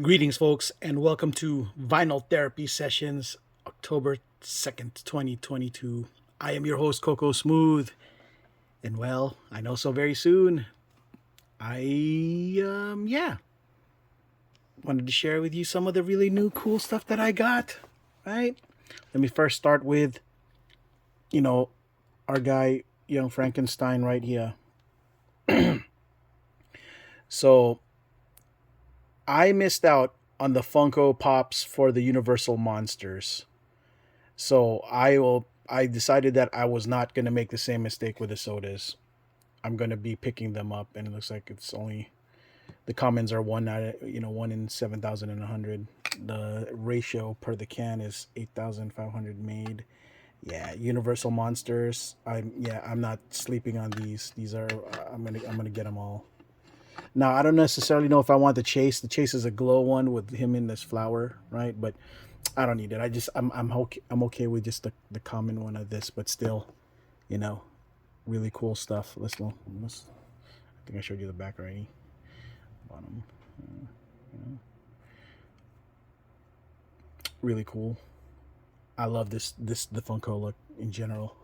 Greetings, folks, and welcome to Vinyl Therapy Sessions, October 2nd, 2022. I am your host, Coco Smooth, and well, I know so very soon, I wanted to share with you some of the really new cool stuff that I got, right? Let me first start with, you know, our guy, Young Frankenstein, right here. So, I missed out on the Funko Pops for the Universal Monsters. So I decided that I was not gonna make the same mistake with the sodas. I'm gonna be picking them up, and it looks like it's only the commons are one in 7,100. The ratio per the can is 8,500 made. Yeah, Universal Monsters. I'm not sleeping on these. These are I'm gonna get them all. Now I don't necessarily know if I want the chase. The chase is a glow one with him in this flower, right? But I don't need it. I'm okay with just the common one of this, but still, you know, really cool stuff. I think I showed you the back already. Bottom, you know, really cool. I love this the Funko look in general,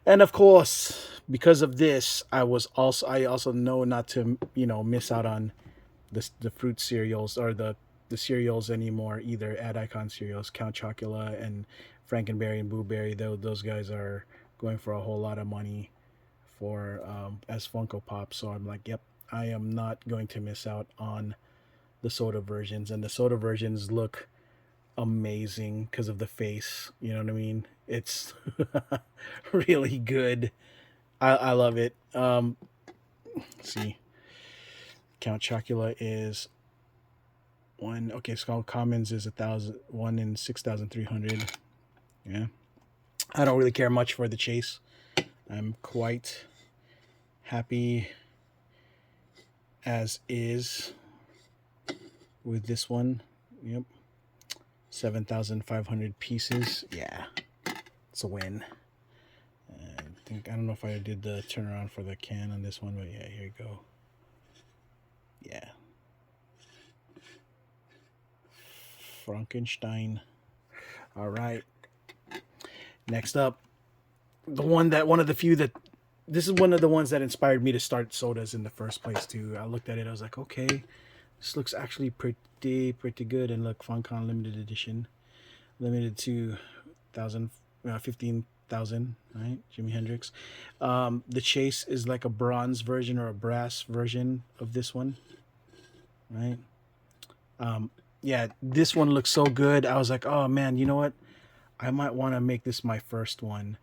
and of course, because of this, I also know not to miss out on the fruit cereals or the cereals anymore either. Ad icon cereals, Count Chocula and Frankenberry and Blueberry. Those guys are going for a whole lot of money for as Funko Pops. So I'm like, yep, I am not going to miss out on the soda versions, and the soda versions look amazing because of the face. You know what I mean? It's really good. I love it. Let's see, Count Chocula is one. Okay, Skull Commons is 1 in 6,300. Yeah, I don't really care much for the chase. I'm quite happy as is with this one. Yep, 7,500 pieces. Yeah, it's a win. I don't know if I did the turnaround for the can on this one, but yeah, here you go. Yeah, Frankenstein. All right. Next up, one of the few that this is one of the ones that inspired me to start sodas in the first place too. I looked at it, I was like, okay, this looks actually pretty good. And look, Funcon limited edition, limited to 15,000, right? Jimi Hendrix. The chase is like a bronze version or a brass version of this one, right? Um, yeah, this one looks so good. I was like, oh man, you know what? I might want to make this my first one.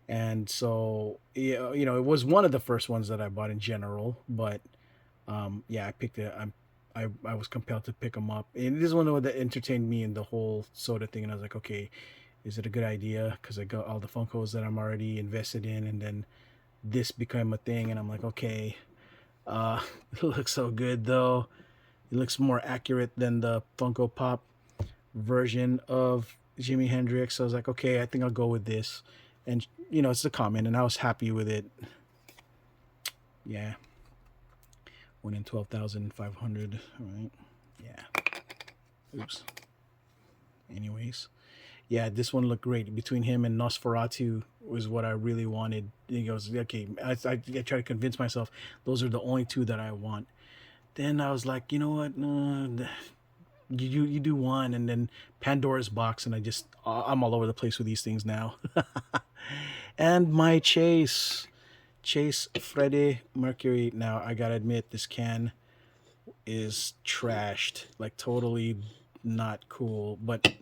And so, yeah, it was one of the first ones that I bought in general. But yeah, I picked it. I was compelled to pick them up, and this is one that entertained me in the whole soda thing. And I was like, okay, is it a good idea? Because I got all the Funkos that I'm already invested in, and then this became a thing, and I'm like, okay, it looks so good though. It looks more accurate than the Funko Pop version of Jimi Hendrix. So I was like, okay, I think I'll go with this. And it's a comment, and I was happy with it. Yeah, 1 in 12,500. All right. Yeah. Oops. Anyways, yeah, this one looked great. Between him and Nosferatu was what I really wanted. He goes, okay. I try to convince myself those are the only two that I want. Then I was like, you know what? You do one, and then Pandora's box, and I'm all over the place with these things now. And my Chase Freddie Mercury. Now I gotta admit, this can is trashed, like totally not cool. But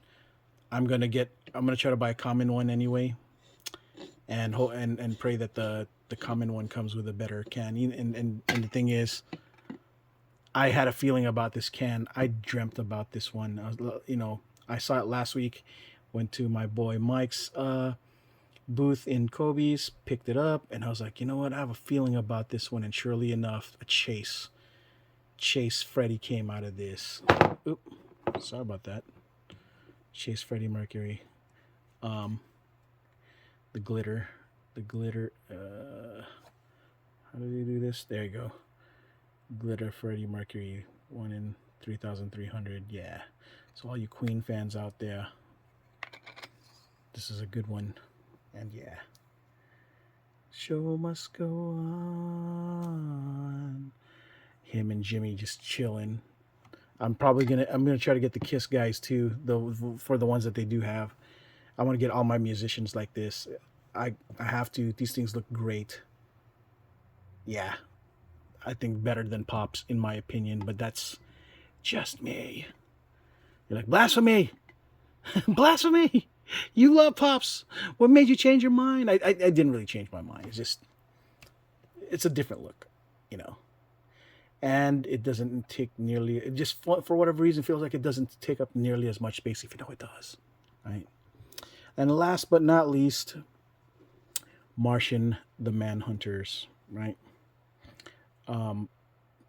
I'm gonna try to buy a common one anyway, and pray that the common one comes with a better can. And the thing is, I had a feeling about this can. I dreamt about this one. I saw it last week. Went to my boy Mike's booth in Kobe's, picked it up, and I was like, you know what? I have a feeling about this one. And surely enough, a Chase Freddy came out of this. Oop, sorry about that. Chase Freddie Mercury. Um, the glitter. The glitter. How do they do this? There you go. Glitter Freddie Mercury 1 in 3,300. Yeah. So all you Queen fans out there, this is a good one. And yeah, show must go on. Him and Jimmy just chilling. I'm gonna try to get the Kiss guys too, though, for the ones that they do have. I want to get all my musicians like this. I have to. These things look great. Yeah, I think better than Pops in my opinion, but that's just me. You're like, blasphemy, blasphemy. You love Pops. What made you change your mind? I didn't really change my mind. It's a different look, you know. And it doesn't take nearly, it just for whatever reason feels like it doesn't take up nearly as much space, if you know it does, right? And last but not least, Martian the Manhunters, right? Um,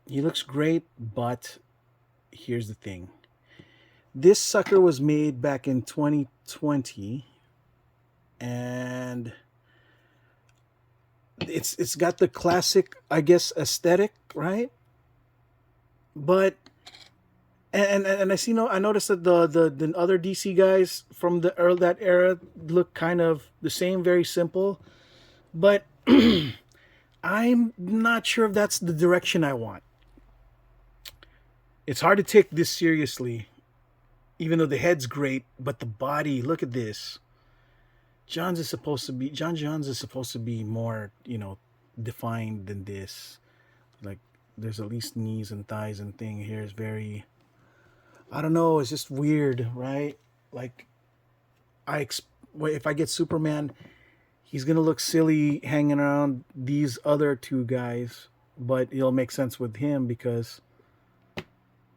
he looks great, but here's the thing. This sucker was made back in 2020, and it's got the classic, I guess, aesthetic, right? But and I noticed that the other DC guys from that era look kind of the same, very simple. But I'm not sure if that's the direction I want. It's hard to take this seriously, even though the head's great, but the body, look at this. John Johns is supposed to be more, defined than this. Like there's at least knees and thighs and thing here is very, I don't know, it's just weird, right? Like if I get Superman, he's gonna look silly hanging around these other two guys, but it'll make sense with him because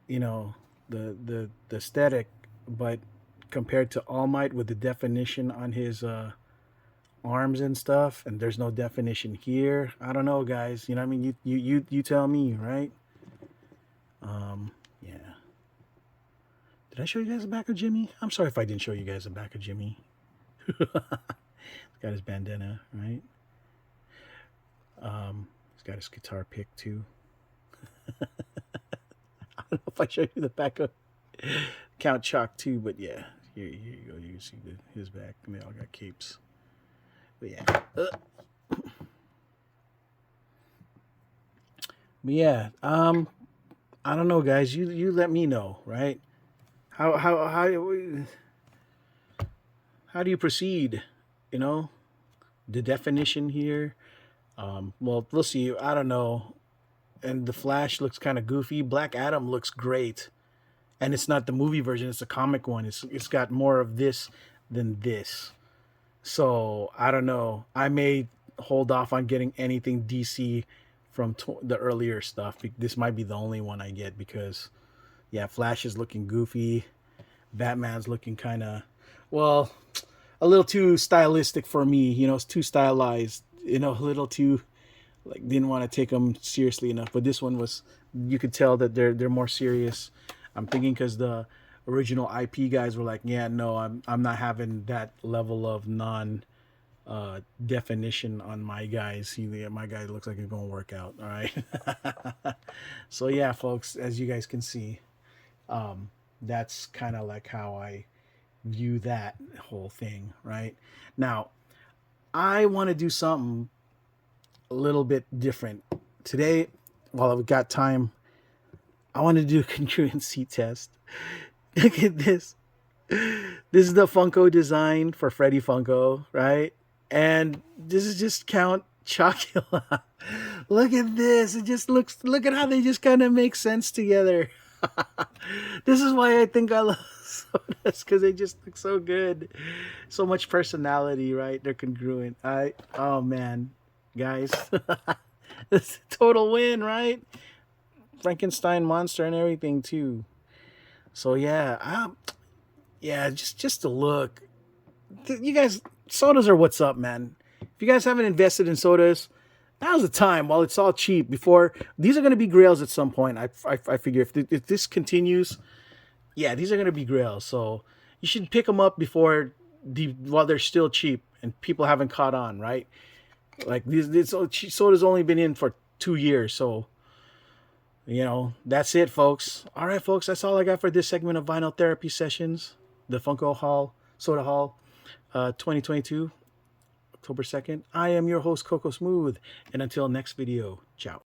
the aesthetic. But compared to All Might with the definition on his arms and stuff, and there's no definition here. I don't know, guys. You know what I mean? You tell me, right? Yeah. Did I show you guys the back of Jimmy? I'm sorry if I didn't show you guys the back of Jimmy. He's got his bandana, right? He's got his guitar pick too. I don't know if I showed you the back of Count Chalk too, but yeah, here you go. You can see his back, and they all got capes. But yeah, but yeah. I don't know, guys. You let me know, right? How do you proceed? You know, the definition here. Well, we'll see. I don't know. And the Flash looks kind of goofy. Black Adam looks great, and it's not the movie version; it's the comic one. It's got more of this than this. So I don't know. I may hold off on getting anything DC from the earlier stuff. This might be the only one I get because, yeah, Flash is looking goofy. Batman's looking kind of, well, a little too stylistic for me. It's too stylized. A little too, like, didn't want to take them seriously enough. But this one was, you could tell that they're more serious. I'm thinking because the original IP guys were like, yeah, no, I'm not having that level of non definition on my guys. My guy looks like he's gonna work out. All right. So yeah, folks, as you guys can see, that's kind of like how I view that whole thing. Right now, I want to do something a little bit different today. While I've got time, I want to do a congruency test. Look at this. This is the Funko design for Freddy Funko, right? And this is just Count Chocula. Look at this. Look at how they just kind of make sense together. This is why I think I love sodas, because they just look so good. So much personality, right? They're congruent. Oh man, guys. It's a total win, right? Frankenstein monster and everything too. So yeah, just to look. You guys, sodas are what's up, man. If you guys haven't invested in sodas, now's the time while it's all cheap. Before these are going to be grails at some point. I figure if this continues, yeah, these are going to be grails. So you should pick them up while they're still cheap and people haven't caught on, right? Like this soda's only been in for 2 years, so you know, that's it, folks. All right, folks, that's all I got for this segment of Vinyl Therapy Sessions, the Funko Hall, Soda Hall, 2022, October 2nd. I am your host, Coco Smooth, and until next video, ciao.